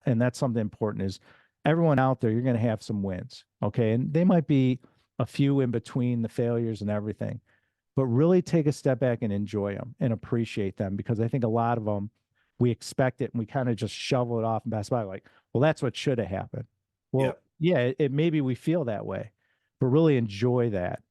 And that's something important is everyone out there, you're going to have some wins. Okay. And they might be a few in between the failures and everything, but really take a step back and enjoy them and appreciate them, because I think a lot of them, we expect it and we kind of just shovel it off and pass by like, well, that's what should have happened. Well, Yep. yeah, it maybe we feel that way, but really enjoy that.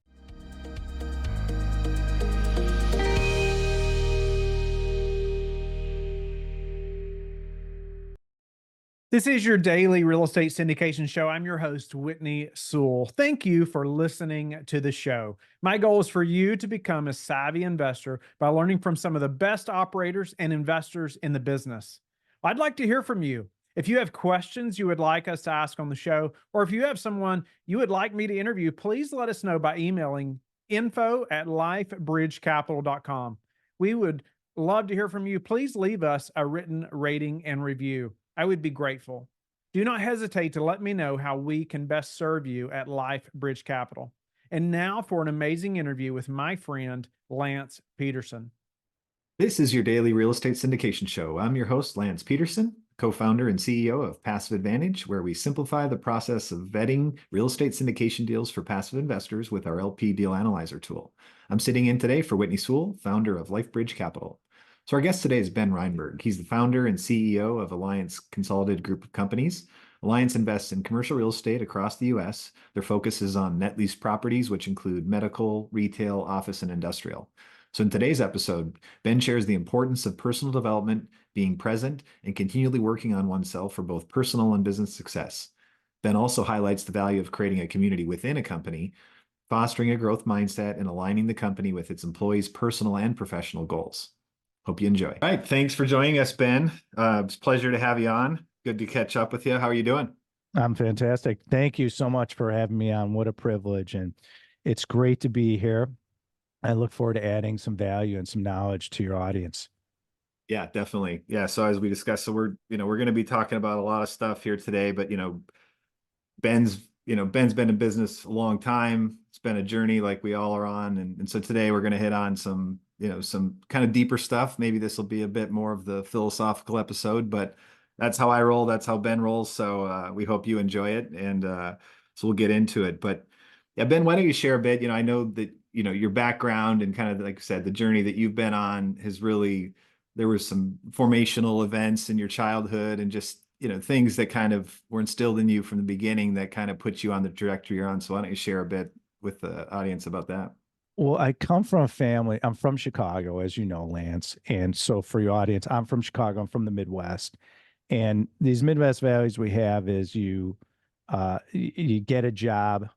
This is your daily real estate syndication show. I'm your host, Whitney Sewell. Thank you for listening to the show. My goal is for you to become a savvy investor by learning from some of the best operators and investors in the business. I'd like to hear from you. If you have questions you would like us to ask on the show, or if you have someone you would like me to interview, please let us know by emailing info@lifebridgecapital.com. We would love to hear from you. Please leave us a written rating and review. I would be grateful. Do not hesitate to let me know how we can best serve you at Life Bridge Capital. And now for an amazing interview with my friend, Lance Pederson. This is your daily real estate syndication show. I'm your host, Lance Pederson, co-founder and CEO of Passive Advantage, where we simplify the process of vetting real estate syndication deals for passive investors with our LP Deal Analyzer tool. I'm sitting in today for Whitney Sewell, founder of Life Bridge Capital. So our guest today is Ben Reinberg. He's the founder and CEO of Alliance Consolidated Group of Companies. Alliance invests in commercial real estate across the U.S. Their focus is on net lease properties, which include medical, retail, office, and industrial. So in today's episode, Ben shares the importance of personal development, being present, and continually working on oneself for both personal and business success. Ben also highlights the value of creating a community within a company, fostering a growth mindset, and aligning the company with its employees' personal and professional goals. Hope you enjoy. All right. Thanks for joining us, Ben. It's a pleasure to have you on. Good to catch up with you. How are you doing? I'm fantastic. Thank you so much for having me on. What a privilege. And it's great to be here. I look forward to adding some value and some knowledge to your audience. Yeah, definitely. Yeah. So as we discussed, so we're going to be talking about a lot of stuff here today, but, Ben's been in business a long time. It's been a journey like we all are on. And so today we're going to hit on some kind of deeper stuff. Maybe this will be a bit more of the philosophical episode, but that's how I roll. That's how Ben rolls. So we hope you enjoy it. And so we'll get into it. But yeah, Ben, why don't you share a bit? I know that, your background and kind of, like I said, the journey that you've been on has really, there was some formational events in your childhood and just, things that kind of were instilled in you from the beginning that kind of put you on the trajectory you're on. So why don't you share a bit with the audience about that? Well, I come from a family. I'm from Chicago, as you know, Lance. And so for your audience, I'm from Chicago. I'm from the Midwest. And these Midwest values we have is you get a job,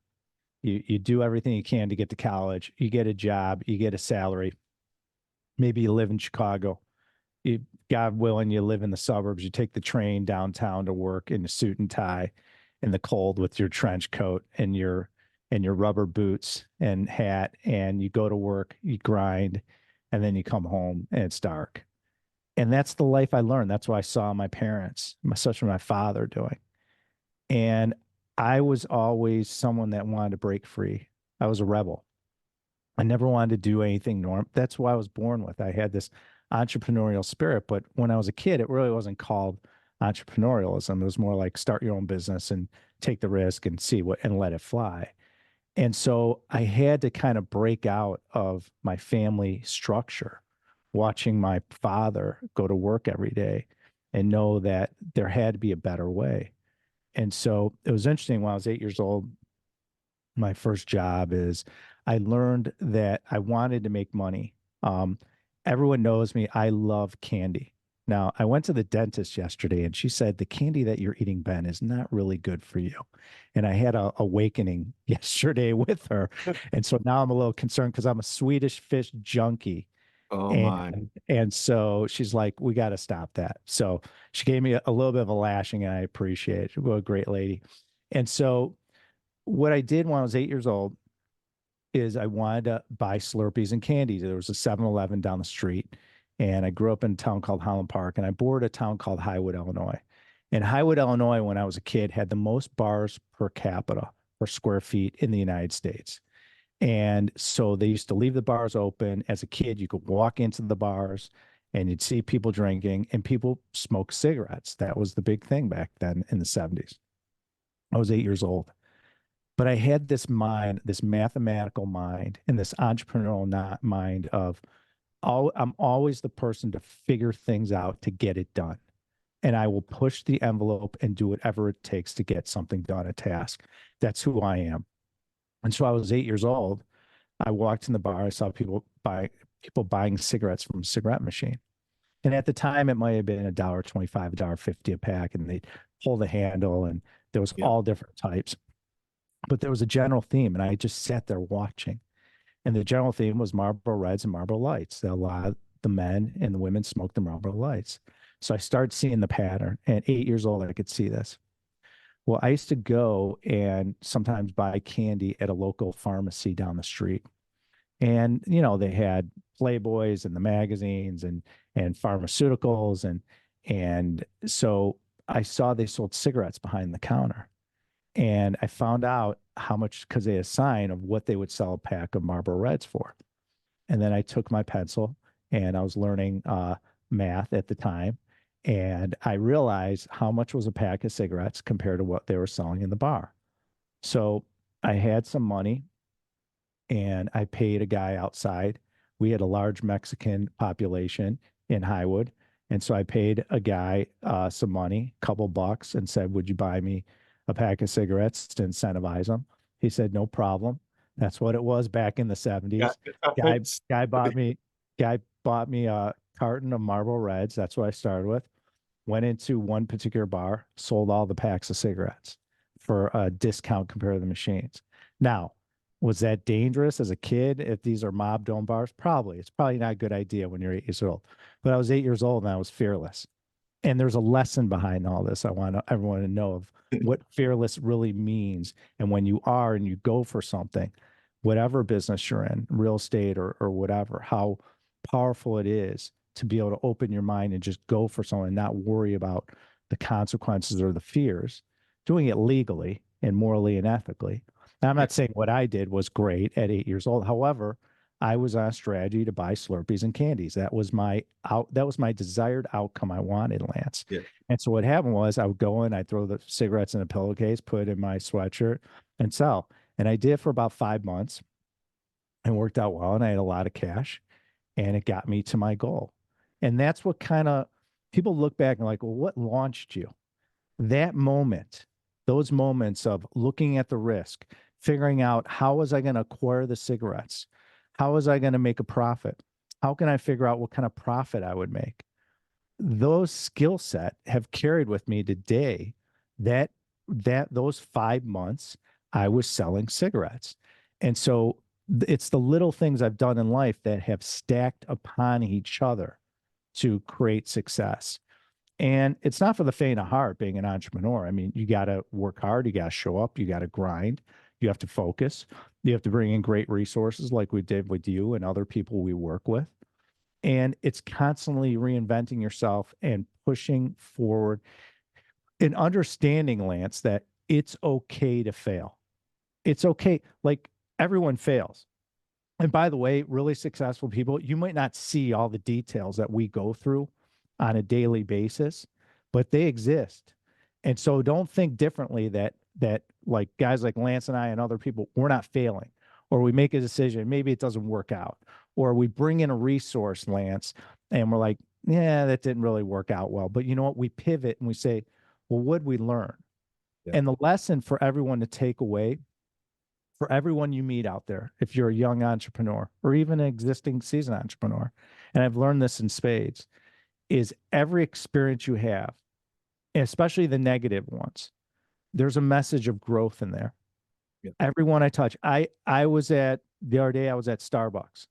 you do everything you can to get to college, you get a job, you get a salary. Maybe you live in Chicago. God willing, you live in the suburbs. You take the train downtown to work in a suit and tie in the cold with your trench coat and your rubber boots and hat, and you go to work, you grind, and then you come home and it's dark. And that's the life I learned. That's what I saw my parents, especially my father, doing. And I was always someone that wanted to break free. I was a rebel. I never wanted to do anything normal. That's what I was born with. I had this entrepreneurial spirit, but when I was a kid, it really wasn't called entrepreneurialism. It was more like start your own business and take the risk and see what and let it fly. And so I had to kind of break out of my family structure, watching my father go to work every day and know that there had to be a better way. And so it was interesting when I was 8 years old, my first job is I learned that I wanted to make money. Everyone knows me. I love candy. Now, I went to the dentist yesterday and she said, the candy that you're eating, Ben, is not really good for you. And I had a awakening yesterday with her. And so now I'm a little concerned because I'm a Swedish fish junkie. Oh my. And so she's like, we got to stop that. So she gave me a little bit of a lashing and I appreciate it. She's a great lady. And so what I did when I was 8 years old is I wanted to buy Slurpees and candies. There was a 7-Eleven down the street. And I grew up in a town called Holland Park, and I boarded a town called Highwood, Illinois. And Highwood, Illinois, when I was a kid, had the most bars per capita per square feet in the United States. And so they used to leave the bars open. As a kid, you could walk into the bars and you'd see people drinking and people smoke cigarettes. That was the big thing back then in the 70s. I was 8 years old, but I had this mind, this mathematical mind, and this entrepreneurial mind of, I'm always the person to figure things out to get it done. And I will push the envelope and do whatever it takes to get something done, a task. That's who I am. And so I was 8 years old. I walked in the bar. I saw people buying cigarettes from a cigarette machine. And at the time, it might have been $1.25, $1.50 a pack, and they'd pull the handle, and there was all different types. But there was a general theme, and I just sat there watching. And the general theme was Marlboro Reds and Marlboro Lights. A lot of the men and the women smoked the Marlboro Lights. So I started seeing the pattern. At 8 years old, I could see this. Well, I used to go and sometimes buy candy at a local pharmacy down the street. And, you know, they had Playboys and the magazines and pharmaceuticals. And so I saw they sold cigarettes behind the counter. And I found out how much, because they had a sign of what they would sell a pack of Marlboro Reds for. And then I took my pencil, and I was learning math at the time. And I realized how much was a pack of cigarettes compared to what they were selling in the bar. So I had some money, and I paid a guy outside. We had a large Mexican population in Highwood. And so I paid a guy some money, a couple bucks, and said, would you buy me a pack of cigarettes to incentivize him? He said, no problem. That's what it was back in the 70s. Guy bought me a carton of Marlboro Reds. That's what I started with. Went into one particular bar, sold all the packs of cigarettes for a discount compared to the machines. Now, was that dangerous as a kid? If these are mob-owned bars, probably. It's probably not a good idea when you're 8 years old. But I was 8 years old and I was fearless. And there's a lesson behind all this. I want everyone to know of what fearless really means. And when you are and you go for something, whatever business you're in, real estate or whatever, how powerful it is to be able to open your mind and just go for something and not worry about the consequences or the fears, doing it legally and morally and ethically. Now, I'm not saying what I did was great at 8 years old. However, I was on a strategy to buy Slurpees and candies. That was my desired outcome I wanted, Lance. Yeah. And so what happened was I would go in, I'd throw the cigarettes in a pillowcase, put it in my sweatshirt, and sell. And I did for about 5 months and worked out well. And I had a lot of cash, and it got me to my goal. And that's what kind of people look back and like, well, what launched you? That moment, those moments of looking at the risk, figuring out how was I going to acquire the cigarettes? How was I going to make a profit? How can I figure out what kind of profit I would make? Those skill set have carried with me today. That those 5 months I was selling cigarettes. And so it's the little things I've done in life that have stacked upon each other to create success. And it's not for the faint of heart being an entrepreneur. I mean, you got to work hard, you got to show up, you got to grind, you have to focus, you have to bring in great resources like we did with you and other people we work with. And it's constantly reinventing yourself and pushing forward and understanding, Lance, that it's okay to fail. It's okay. Like, everyone fails. And by the way, really successful people, you might not see all the details that we go through on a daily basis, but they exist. And so don't think differently that like guys like Lance and I and other people, we're not failing, or we make a decision, maybe it doesn't work out, or we bring in a resource, Lance, and we're like, yeah, that didn't really work out well. But you know what? We pivot and we say, well, what'd we learn? Yeah. And the lesson for everyone to take away, for everyone you meet out there, if you're a young entrepreneur or even an existing seasoned entrepreneur, and I've learned this in spades, is every experience you have, especially the negative ones, there's a message of growth in there. Yeah. Everyone I touch, I was at the other day, I was at Starbucks,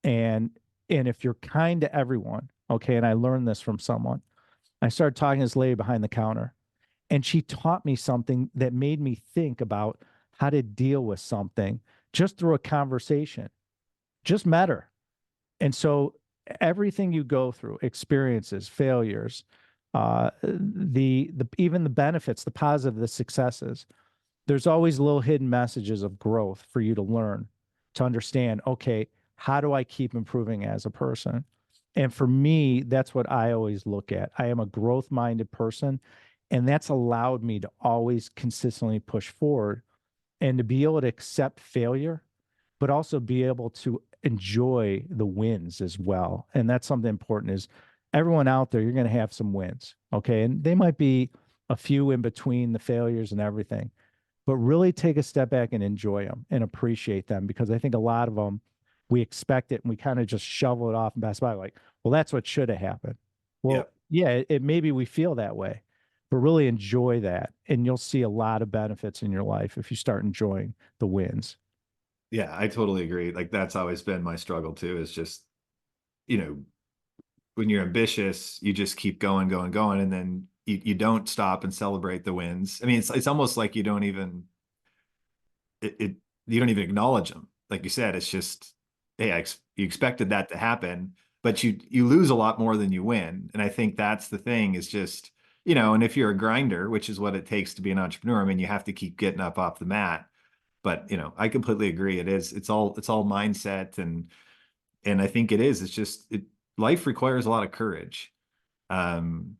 and if you're kind to everyone, okay, and I learned this from someone, I started talking to this lady behind the counter, and she taught me something that made me think about how to deal with something just through a conversation. Just met her. And so everything you go through, experiences, failures, even the benefits, the positive, the successes, there's always little hidden messages of growth for you to learn, to understand, okay, how do I keep improving as a person? And for me, that's what I always look at. I am a growth-minded person, and that's allowed me to always consistently push forward and to be able to accept failure, but also be able to enjoy the wins as well. And that's something important is everyone out there, you're going to have some wins. Okay. And they might be a few in between the failures and everything, but really take a step back and enjoy them and appreciate them, because I think a lot of them, we expect it and we kind of just shovel it off and pass by like, well, that's what should have happened. Well, yeah, it maybe we feel that way, but really enjoy that. And you'll see a lot of benefits in your life if you start enjoying the wins. Yeah, I totally agree. Like that's always been my struggle too, is just, you know, when you're ambitious, you just keep going, going, going, and then you don't stop and celebrate the wins. I mean, it's almost like you don't even you don't even acknowledge them. Like you said, it's just, hey, you expected that to happen, but you lose a lot more than you win. And I think that's the thing is just, you know, and if you're a grinder, which is what it takes to be an entrepreneur, I mean, you have to keep getting up off the mat. But you know, I completely agree. It's all mindset, and I think it's just life requires a lot of courage. Um,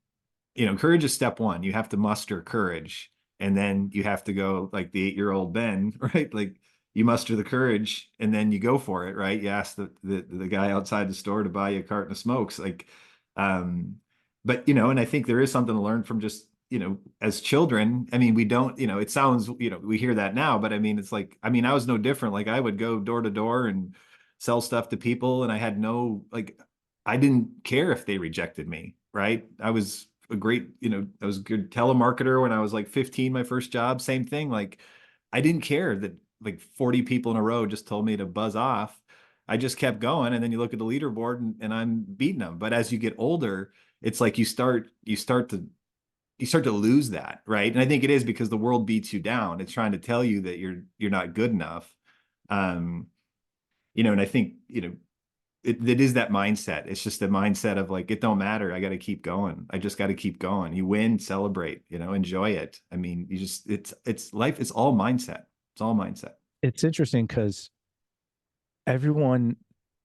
you know, courage is step one. You have to muster courage, and then you have to go like the 8-year-old Ben, right? Like you muster the courage, and then you go for it, right? You ask the guy outside the store to buy you a carton of smokes, like, but you know, and I think there is something to learn from just, you know, as children. I mean, we don't, you know, it sounds, you know, we hear that now, but I mean, it's like, I mean, I was no different. Like I would go door to door and sell stuff to people, and I had no, like, I didn't care if they rejected me, right? I was a great, you know, I was a good telemarketer when I was like 15, my first job, same thing. Like I didn't care that like 40 people in a row just told me to buzz off. I just kept going. And then you look at the leaderboard and I'm beating them. But as you get older, it's like you start to lose that, right? And I think it is because the world beats you down. It's trying to tell you that you're not good enough. Um, you know, and I think, you know, it is that mindset. It's just the mindset of like, it don't matter. I got to keep going. I just got to keep going. You win, celebrate, you know, enjoy it. I mean, you just, it's life. It's all mindset. It's all mindset. It's interesting because everyone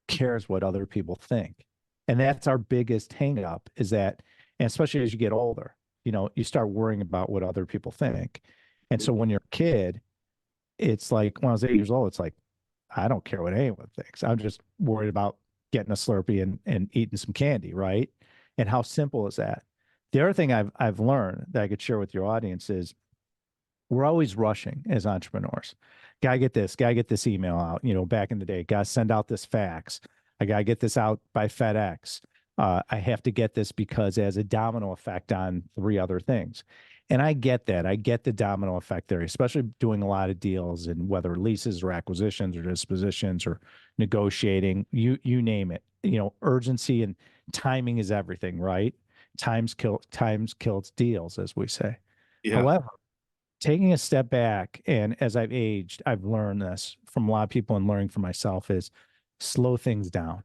cares what other people think. And that's our biggest hang up is that, and especially as you get older, you know, you start worrying about what other people think. And so when you're a kid, it's like when I was 8 years old, it's like, I don't care what anyone thinks. I'm just worried about getting a Slurpee and eating some candy, right? And how simple is that? The other thing I've learned that I could share with your audience is we're always rushing as entrepreneurs. Gotta get this email out. You know, back in the day, gotta send out this fax. I gotta get this out by FedEx. I have to get this because it has a domino effect on 3 other things. And I get that. I get the domino effect there, especially doing a lot of deals and whether leases or acquisitions or dispositions or negotiating, you name it. You know, urgency and timing is everything, right? Times kills deals, as we say. Yeah. However, taking a step back, and as I've aged, I've learned this from a lot of people and learning for myself is slow things down.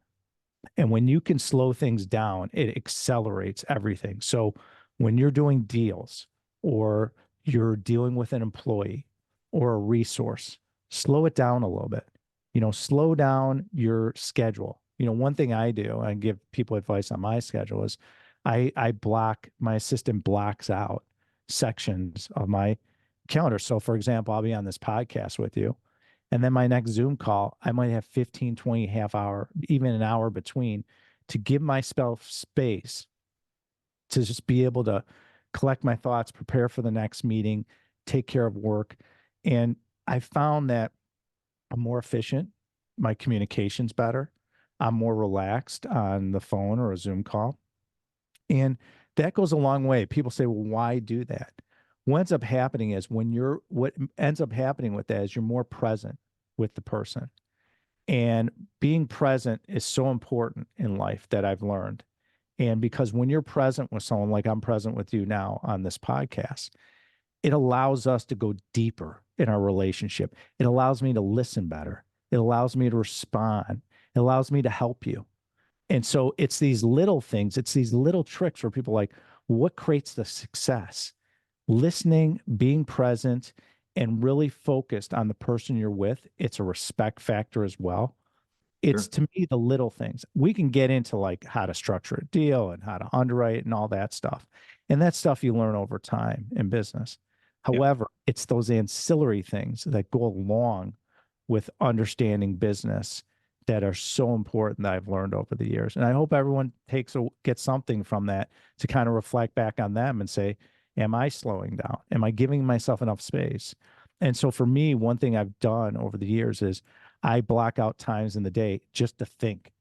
And when you can slow things down, it accelerates everything. So when you're doing deals or you're dealing with an employee or a resource, slow it down a little bit. You know, slow down your schedule. You know, one thing I do, I give people advice on my schedule is my assistant blocks out sections of my calendar. So for example, I'll be on this podcast with you. And then my next Zoom call, I might have 15, 20, half hour, even an hour between to give myself space to just be able to collect my thoughts, prepare for the next meeting, take care of work. And I found that I'm more efficient. My communication's better. I'm more relaxed on the phone or a Zoom call. And that goes a long way. People say, well, why do that? What ends up happening is what ends up happening with that is you're more present with the person. And being present is so important in life that I've learned. And because when you're present with someone like I'm present with you now on this podcast, it allows us to go deeper in our relationship. It allows me to listen better. It allows me to respond. It allows me to help you. And so it's these little things, it's these little tricks where people are like, what creates the success? Listening, being present, and really focused on the person you're with. It's a respect factor as well. It's Sure. to me the little things. We can get into like how to structure a deal and how to underwrite and all that stuff. And that stuff you learn over time in business. Yeah. However, it's those ancillary things that go along with understanding business that are so important that I've learned over the years. And I hope everyone gets something from that to kind of reflect back on them and say, am I slowing down? Am I giving myself enough space? And so for me, one thing I've done over the years is I block out times in the day just to think,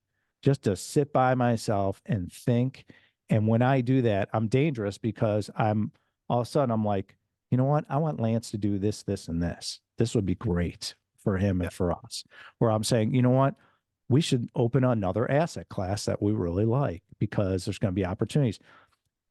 just to sit by myself and think. And when I do that, I'm dangerous because all of a sudden I'm like, you know what? I want Lance to do this, this, and this. This would be great for him Yeah. and for us. Where I'm saying, you know what? We should open another asset class that we really like because there's going to be opportunities.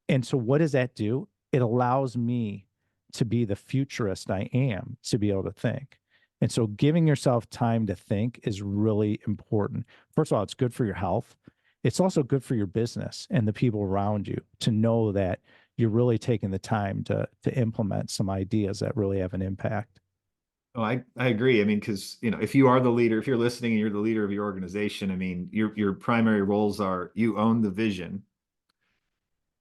And so what does that do? It allows me to be the futurist I am, to be able to think. And so giving yourself time to think is really important. First of all, it's good for your health. It's also good for your business and the people around you to know that you're really taking the time to implement some ideas that really have an impact. Oh, I agree. I mean, because if you are the leader, if you're listening and you're the leader of your organization, I mean, your primary roles are you own the vision,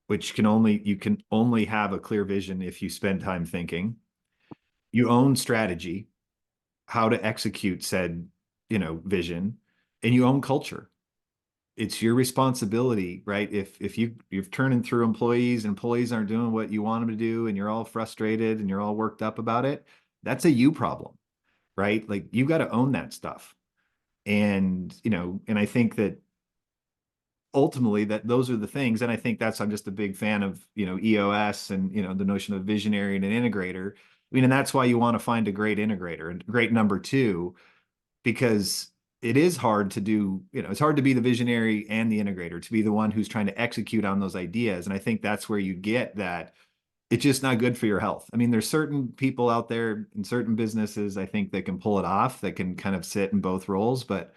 which you can only have a clear vision if you spend time thinking. You own strategy, how to execute said, vision, and you own culture. It's your responsibility, right? If you're turning through employees aren't doing what you want them to do, and you're all frustrated and you're all worked up about it, that's a you problem, right? Like you got to own that stuff. And, and I think that ultimately that those are the things. And I think I'm just a big fan of, EOS and, the notion of visionary and an integrator. I mean, and that's why you want to find a great integrator and great number two, because it is hard to do, it's hard to be the visionary and the integrator, to be the one who's trying to execute on those ideas. And I think that's where you get that it's just not good for your health. I mean, there's certain people out there in certain businesses, I think, that can pull it off, that can kind of sit in both roles. But,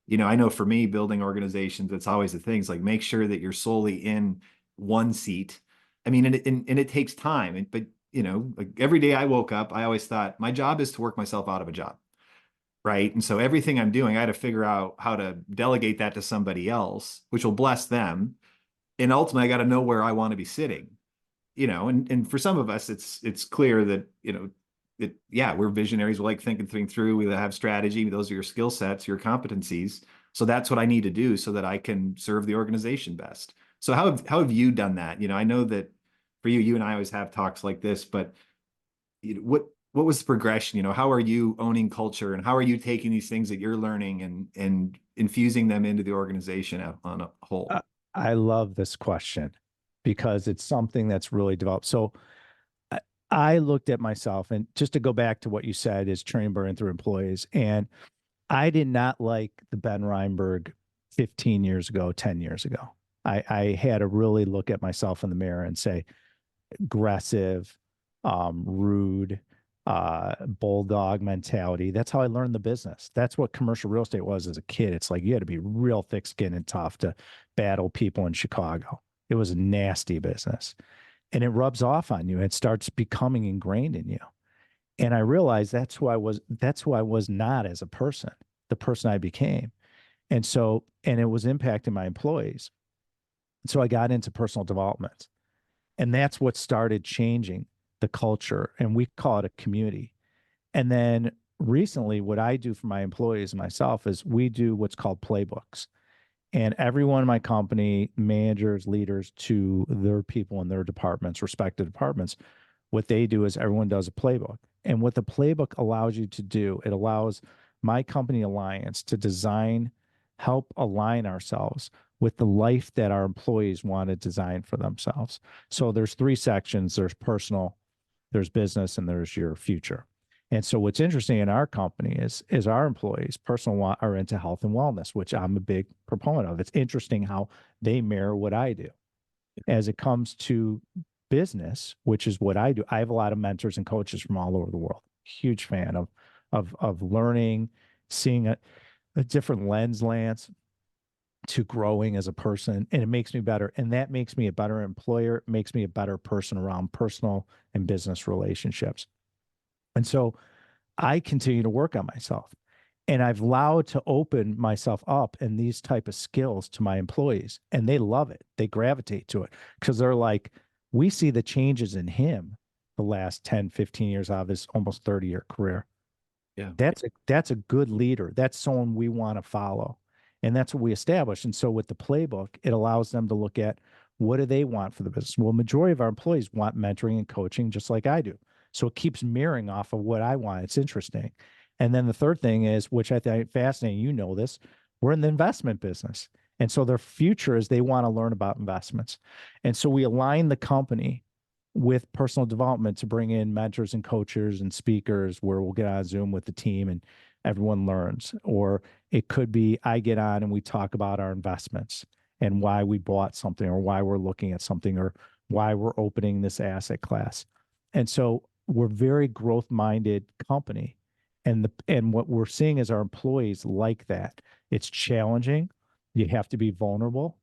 I know for me, building organizations, it's always the things like make sure that you're solely in one seat. I mean, and it takes time. But, like every day I woke up, I always thought my job is to work myself out of a job. Right. And so everything I'm doing, I had to figure out how to delegate that to somebody else, which will bless them. And ultimately, I got to know where I want to be sitting, and for some of us, it's clear that, yeah, we're visionaries. We like thinking things through. We have strategy. Those are your skill sets, your competencies. So that's what I need to do so that I can serve the organization best. So how have you done that? I know that for you and I always have talks like this, but what was the progression? How are you owning culture, and how are you taking these things that you're learning and infusing them into the organization on a whole? I love this question because it's something that's really developed. So I looked at myself, and just to go back to what you said is training burn through employees. And I did not like the Ben Reinberg 15 years ago, 10 years ago. I had to really look at myself in the mirror and say, aggressive, rude, bulldog mentality. That's how I learned the business. That's what commercial real estate was as a kid. It's like you had to be real thick skinned and tough to battle people in Chicago. It was a nasty business, and it rubs off on you. It starts becoming ingrained in you. And I realized that's who I was. That's who I was not as a person, the person I became. And it was impacting my employees. So I got into personal development. And that's what started changing the culture. And we call it a community. And then recently, what I do for my employees and myself is we do what's called playbooks. And everyone in my company, managers, leaders to their people in their departments, respective departments, what they do is everyone does a playbook. And what the playbook allows you to do, it allows my company Alliance to help align ourselves with the life that our employees want to design for themselves. So there's three sections. There's personal, there's business, and there's your future. And so what's interesting in our company is our employees, personal, are into health and wellness, which I'm a big proponent of. It's interesting how they mirror what I do. As it comes to business, which is what I do, I have a lot of mentors and coaches from all over the world. Huge fan of learning, seeing a different lens, Lance, to growing as a person, and it makes me better. And that makes me a better employer. It makes me a better person around personal and business relationships. And so I continue to work on myself. And I've allowed to open myself up in these type of skills to my employees, and they love it. They gravitate to it because they're like, we see the changes in him the last 10, 15 years out of his almost 30-year career. Yeah. That's a good leader. That's someone we want to follow. And that's what we established. And so with the playbook, it allows them to look at what do they want for the business? Well, majority of our employees want mentoring and coaching just like I do. So it keeps mirroring off of what I want. It's interesting. And then the third thing is, which I think fascinating, you know this, we're in the investment business. And so their future is they want to learn about investments. And so we align the company with personal development to bring in mentors and coaches and speakers where we'll get on Zoom with the team and everyone learns. Or it could be I get on and we talk about our investments and why we bought something or why we're looking at something or why we're opening this asset class. And so we're very growth-minded company. And what we're seeing is our employees like that. It's challenging. You have to be vulnerable.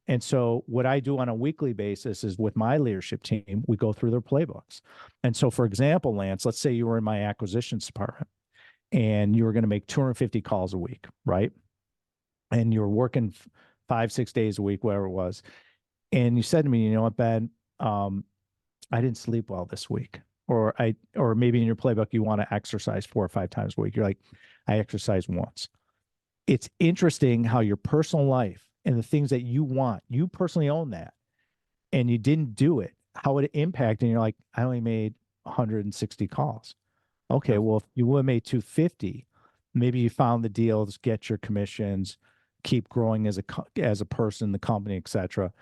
And so what I do on a weekly basis is with my leadership team, we go through their playbooks. And so, for example, Lance, let's say you were in my acquisitions department and you were going to make 250 calls a week, right? And you were working 5, 6 days a week, whatever it was. And you said to me, you know what, Ben, I didn't sleep well this week. Or maybe in your playbook, you want to exercise 4 or 5 times a week. You're like, I exercise once. It's interesting how your personal life and the things that you want, you personally own that, and you didn't do it, how it impacted. And you're like, I only made 160 calls. Okay, well, if you would have made 250, maybe you found the deals, get your commissions, keep growing as a person, the company, et cetera.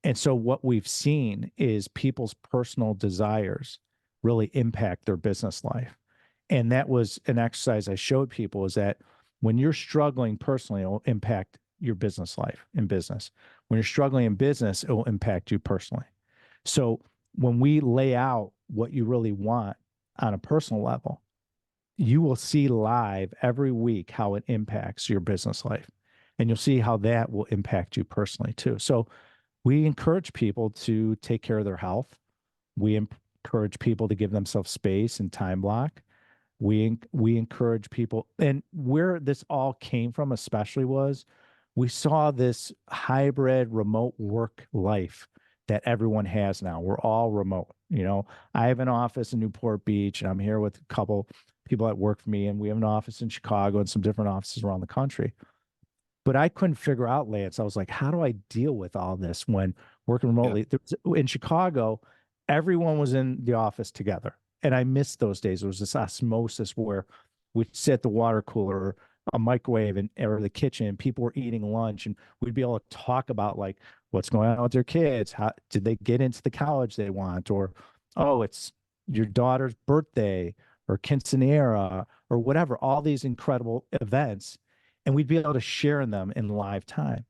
And so what we've seen is people's personal desires really impact their business life. And that was an exercise I showed people is that when you're struggling personally, it will impact your business life in business. When you're struggling in business, it will impact you personally. So when we lay out what you really want on a personal level, you will see live every week how it impacts your business life. And you'll see how that will impact you personally too. So we encourage people to take care of their health. We encourage people to give themselves space and time block. We encourage people, and where this all came from especially was we saw this hybrid remote work life that everyone has now. We're all remote. You know, I have an office in Newport Beach and I'm here with a couple people that work for me, and we have an office in Chicago and some different offices around the country. But I couldn't figure out, Lance. I was like, how do I deal with all this when working remotely? In Chicago, everyone was in the office together. And I missed those days. There was this osmosis where we'd sit at the water cooler or a microwave or the kitchen, and people were eating lunch, and we'd be able to talk about like what's going on with their kids. How did they get into the college they want? Or, oh, it's your daughter's birthday or quinceanera or whatever, all these incredible events. And we'd be able to share in them in live time.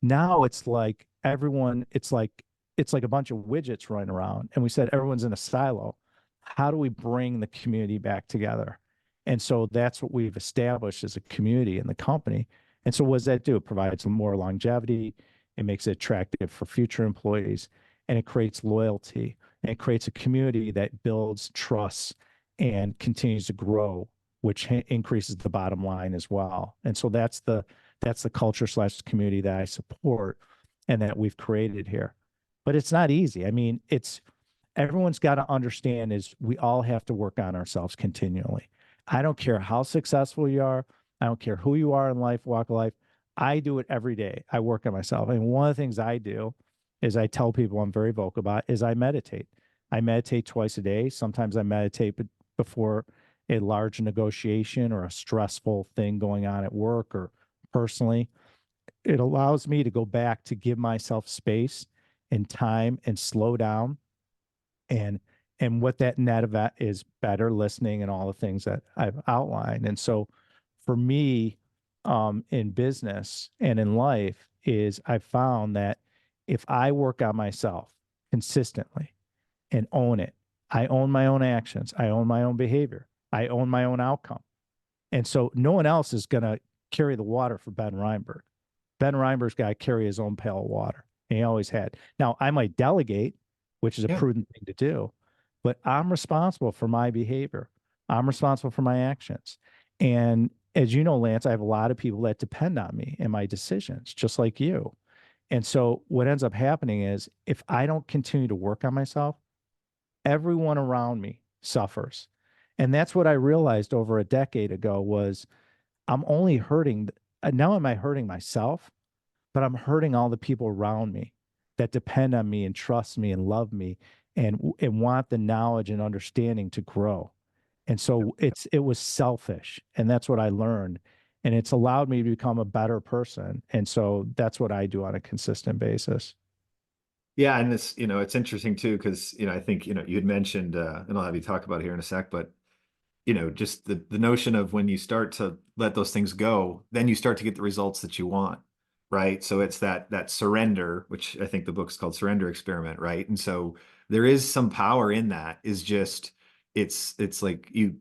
Now it's like it's like a bunch of widgets running around. And we said everyone's in a silo. How do we bring the community back together? And so that's what we've established as a community in the company. And so what does that do? It provides more longevity. It makes it attractive for future employees, and it creates loyalty, and it creates a community that builds trust and continues to grow, which increases the bottom line as well. And so that's the culture/community that I support and that we've created here. But it's not easy. I mean, everyone's got to understand is we all have to work on ourselves continually. I don't care how successful you are. I don't care who you are in life, walk of life. I do it every day. I work on myself. And one of the things I do is I tell people I'm very vocal about is I meditate. I meditate twice a day. Sometimes I meditate before a large negotiation or a stressful thing going on at work or personally. It allows me to go back to give myself space and time and slow down. And what that net of that is better listening and all the things that I've outlined. And so for me, in business and in life is I've found that if I work on myself consistently and own it, I own my own actions, I own my own behavior, I own my own outcome. And so no one else is going to carry the water for Ben Reinberg. Ben Reinberg's got to carry his own pail of water. And he always had. Now, I might delegate, which is a prudent thing to do, but I'm responsible for my behavior. I'm responsible for my actions. And as you know, Lance, I have a lot of people that depend on me and my decisions, just like you. And so what ends up happening is if I don't continue to work on myself, everyone around me suffers. And that's what I realized over a decade ago was I'm only hurting, now am I hurting myself, but I'm hurting all the people around me that depend on me and trust me and love me and want the knowledge and understanding to grow. And so it was selfish, and that's what I learned. And it's allowed me to become a better person. And so that's what I do on a consistent basis. Yeah, and this, it's interesting too, because I think you had mentioned, and I'll have you talk about it here in a sec, but just the notion of when you start to let those things go, then you start to get the results that you want, right? So it's that surrender, which I think the book's called Surrender Experiment, right? And so there is some power in that. Is just it's like the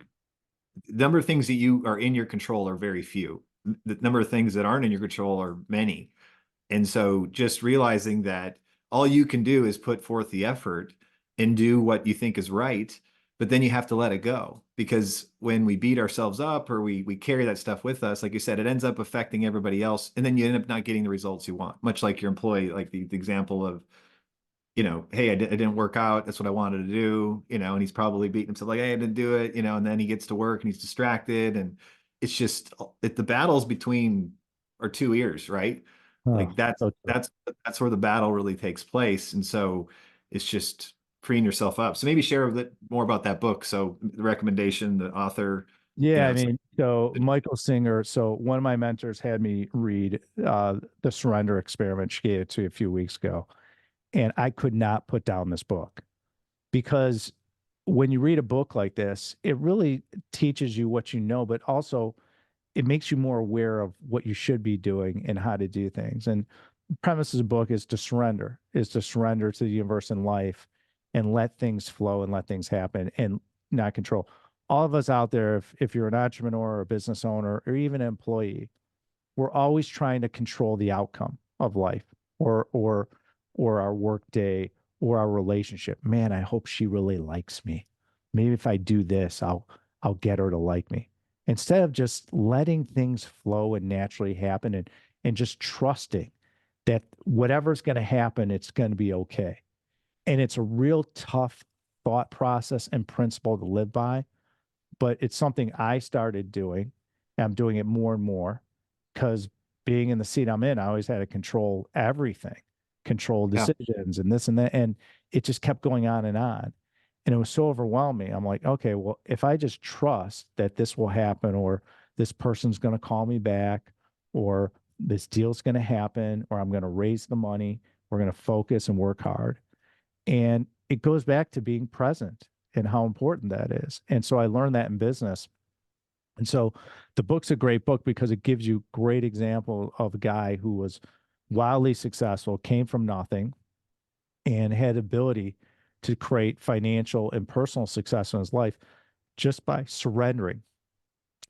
number of things that you are in your control are very few. The number of things that aren't in your control are many. And so just realizing that all you can do is put forth the effort and do what you think is right, but then you have to let it go. Because when we beat ourselves up or we carry that stuff with us, like you said, it ends up affecting everybody else. And then you end up not getting the results you want, much like your employee, like the example of, hey, I didn't work out. That's what I wanted to do, and he's probably beating himself like, hey, I didn't do it, and then he gets to work and he's distracted. And it's just the battles between our two ears, right? Oh, Like that's so true. that's where the battle really takes place. And so it's just freeing yourself up. So maybe share a bit more about that book. So the recommendation, the author, Yeah, I it's mean, so Michael Singer, so one of my mentors had me read The Surrender Experiment. She gave it to me a few weeks ago. And I could not put down this book because when you read a book like this, it really teaches you what you know, but also it makes you more aware of what you should be doing and how to do things. And the premise of the book is to surrender to the universe and life and let things flow and let things happen and not control. All of us out there, if you're an entrepreneur or a business owner or even an employee, we're always trying to control the outcome of life or our work day or our relationship. Man, I hope she really likes me. Maybe if I do this, I'll get her to like me. Instead of just letting things flow and naturally happen and just trusting that whatever's going to happen, it's going to be okay. And it's a real tough thought process and principle to live by, but it's something I started doing. And I'm doing it more and more because being in the seat I'm in, I always had to control everything, control yeah, decisions and this and that. And it just kept going on and on. And it was so overwhelming. I'm like, okay, well, if I just trust that this will happen or this person's going to call me back or this deal's going to happen or I'm going to raise the money, we're going to focus and work hard. And it goes back to being present and how important that is. And so I learned that in business. And so the book's a great book because it gives you great example of a guy who was wildly successful, came from nothing, and had ability to create financial and personal success in his life just by surrendering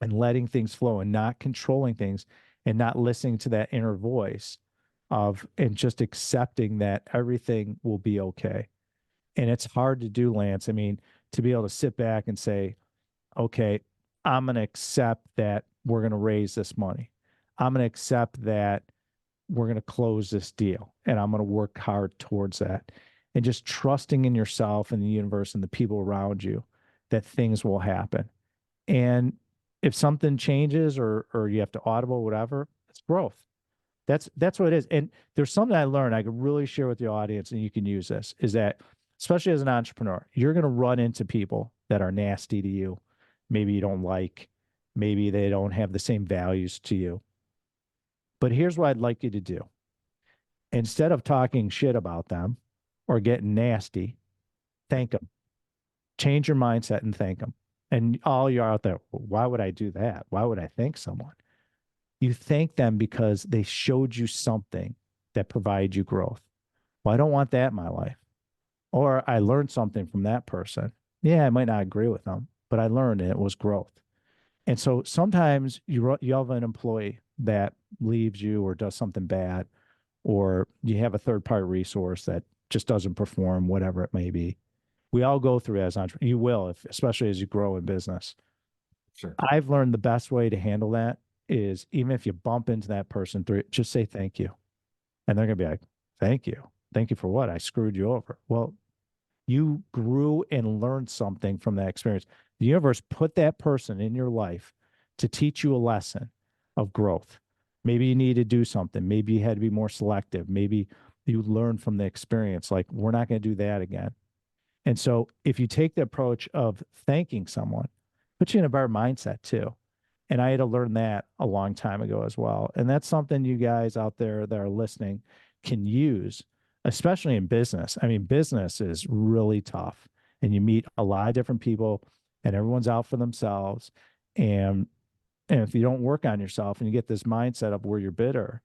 and letting things flow and not controlling things and not listening to that inner voice of and just accepting that everything will be okay. And it's hard to do, Lance. I mean, to be able to sit back and say, okay, I'm going to accept that we're going to raise this money. I'm going to accept that we're going to close this deal and I'm going to work hard towards that. And just trusting in yourself and the universe and the people around you that things will happen. And if something changes or you have to audible, whatever, it's growth. That's what it is. And there's something I learned I could really share with the audience, and you can use this, is that especially as an entrepreneur, you're going to run into people that are nasty to you. Maybe you don't like, maybe they don't have the same values to you. But here's what I'd like you to do. Instead of talking shit about them or getting nasty, thank them. Change your mindset and thank them. And all you're out there, why would I do that? Why would I thank someone? You thank them because they showed you something that provided you growth. Well, I don't want that in my life. Or I learned something from that person. Yeah, I might not agree with them, but I learned it was growth. And so sometimes you have an employee that leaves you or does something bad, or you have a third party resource that just doesn't perform, whatever it may be. We all go through as entrepreneurs. You will, especially as you grow in business. Sure. I've learned the best way to handle that is even if you bump into that person through it, just say thank you. And they're going to be like, thank you. Thank you for what? I screwed you over. Well, you grew and learned something from that experience. The universe put that person in your life to teach you a lesson of growth. Maybe you need to do something. Maybe you had to be more selective. Maybe you learned from the experience, like, we're not going to do that again. And so if you take the approach of thanking someone, puts you in a better mindset too. And I had to learn that a long time ago as well. And that's something you guys out there that are listening can use, especially in business. I mean, business is really tough and you meet a lot of different people and everyone's out for themselves. And if you don't work on yourself and you get this mindset of where you're bitter,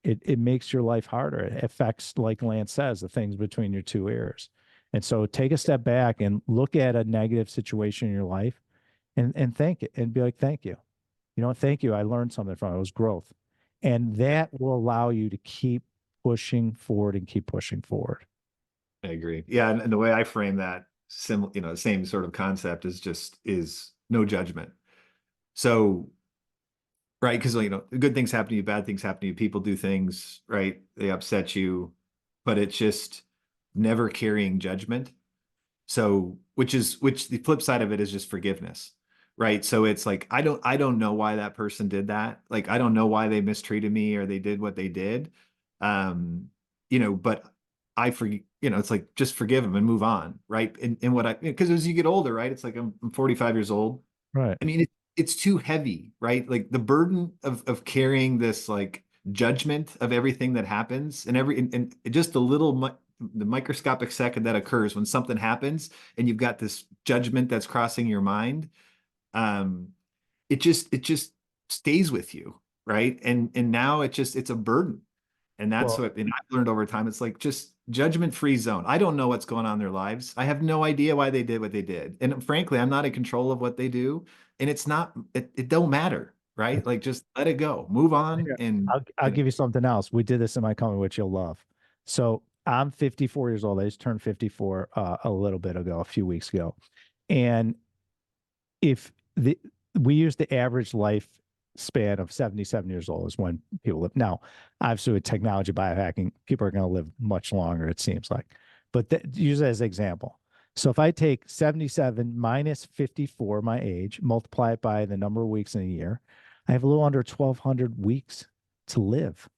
it makes your life harder. It affects, like Lance says, the things between your two ears. And so take a step back and look at a negative situation in your life and thank it and be like, thank you. You know what? Thank you. I learned something from it. It was growth. And that will allow you to keep pushing forward and keep pushing forward. I agree. Yeah. And the way I frame that the same sort of concept is no judgment. So, right. Because, good things happen to you, bad things happen to you. People do things, right? They upset you, but it's just never carrying judgment. So, which the flip side of it is just forgiveness, right? So it's like, I don't know why that person did that. Like, I don't know why they mistreated me or they did what they did. But I forgive, it's like, just forgive them and move on. Right. And because as you get older, right, it's like, I'm 45 years old. Right. I mean, it's too heavy, right? Like the burden of carrying this like judgment of everything that happens and just the microscopic second that occurs when something happens and you've got this judgment that's crossing your mind. It just stays with you, right? And now it's a burden. And that's Well, and I've learned over time, it's like just judgment-free zone. I don't know what's going on in their lives. I have no idea why they did what they did. And frankly, I'm not in control of what they do. And it don't matter, right? Like just let it go, move on. yeah. And I'll give you something else. We did this in my company, which you'll love. So I'm 54 years old. I just turned 54 a little bit ago, a few weeks ago. And if we use the average life span of 77 years old is when people live. Now, obviously with technology, biohacking, people are going to live much longer, it seems like. But use it as an example. So if I take 77 minus 54, my age, multiply it by the number of weeks in a year, I have a little under 1,200 weeks to live,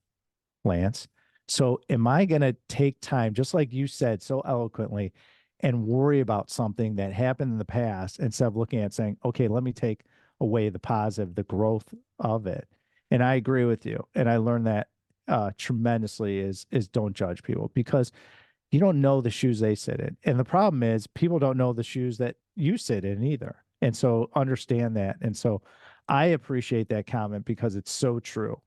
Lance. So am I going to take time, just like you said so eloquently, and worry about something that happened in the past instead of looking at saying, okay, let me take away the positive, the growth of it. And I agree with you. And I learned that tremendously is don't judge people because you don't know the shoes they sit in. And the problem is people don't know the shoes that you sit in either. And so understand that. And so I appreciate that comment because it's so true.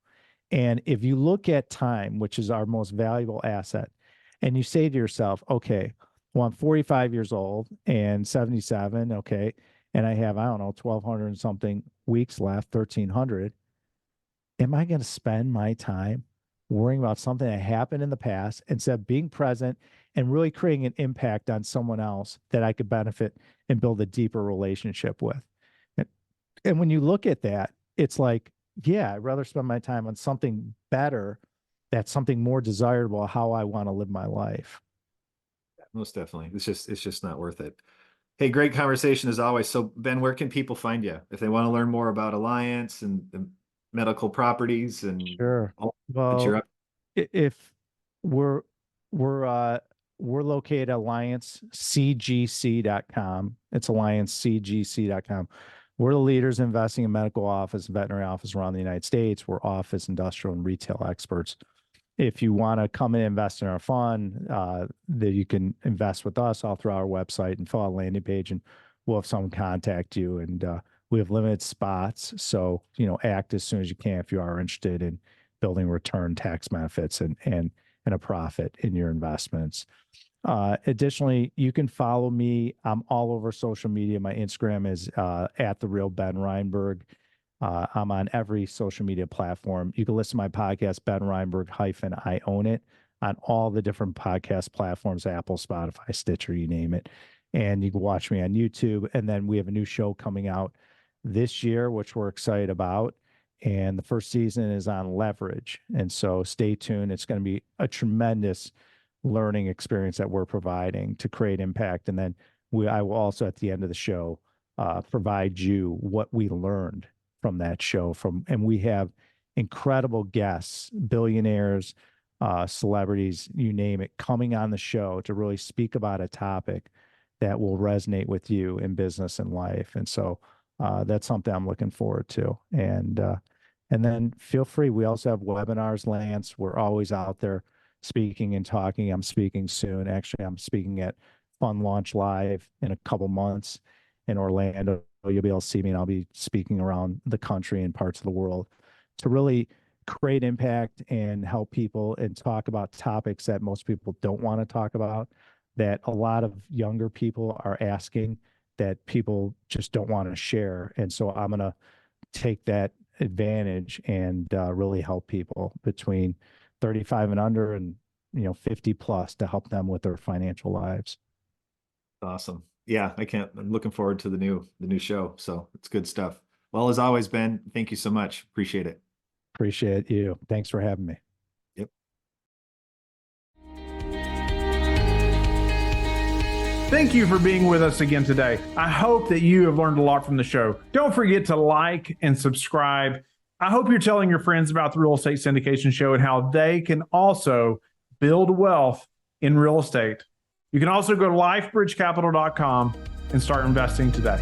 And if you look at time, which is our most valuable asset, and you say to yourself, okay, well, I'm 45 years old and 77, okay, and I have, I don't know, 1,200 and something weeks left, 1,300. Am I going to spend my time worrying about something that happened in the past instead of being present and really creating an impact on someone else that I could benefit and build a deeper relationship with? And when you look at that, it's like, yeah, I'd rather spend my time on something better, that's something more desirable, how I want to live my life. most definitely, it's just not worth it. Hey, great conversation as always. So Ben, where can people find you if they want to learn more about Alliance and the medical properties and Sure. all that you're Well, up? if we're we're uh we're located at alliancecgc.com. It's alliancecgc.com. We're the leaders investing in medical office and veterinary office around the United States. We're office, industrial, and retail experts. If you want to come and invest in our fund, that you can invest with us all through our website and fill out a landing page, and we'll have someone contact you. And we have limited spots, so act as soon as you can if you are interested in building return tax benefits and a profit in your investments. Additionally, you can follow me. I'm all over social media. My Instagram is at the real Ben Reinberg. I'm on every social media platform. You can listen to my podcast, Ben Reinberg - I Own It, on all the different podcast platforms, Apple, Spotify, Stitcher, you name it. And you can watch me on YouTube. And then we have a new show coming out this year, which we're excited about. And the first season is on leverage. And so stay tuned. It's going to be a tremendous learning experience that we're providing to create impact. And then I will also at the end of the show provide you what we learned from that show. And we have incredible guests, billionaires, celebrities, you name it, coming on the show to really speak about a topic that will resonate with you in business and life. And so that's something I'm looking forward to. And then feel free. We also have webinars, Lance. We're always out there speaking and talking. I'm speaking soon. Actually, I'm speaking at Fund Launch Live in a couple months in Orlando. You'll be able to see me, and I'll be speaking around the country and parts of the world to really create impact and help people and talk about topics that most people don't want to talk about, that a lot of younger people are asking that people just don't want to share. And so I'm going to take that advantage and really help people between 35 and under and 50 plus to help them with their financial lives. Awesome. Yeah, I'm looking forward to the new show. So it's good stuff. Well, as always, Ben, thank you so much. Appreciate it. Appreciate you. Thanks for having me. Yep. Thank you for being with us again today. I hope that you have learned a lot from the show. Don't forget to like and subscribe. I hope you're telling your friends about the Real Estate Syndication Show and how they can also build wealth in real estate. You can also go to lifebridgecapital.com and start investing today.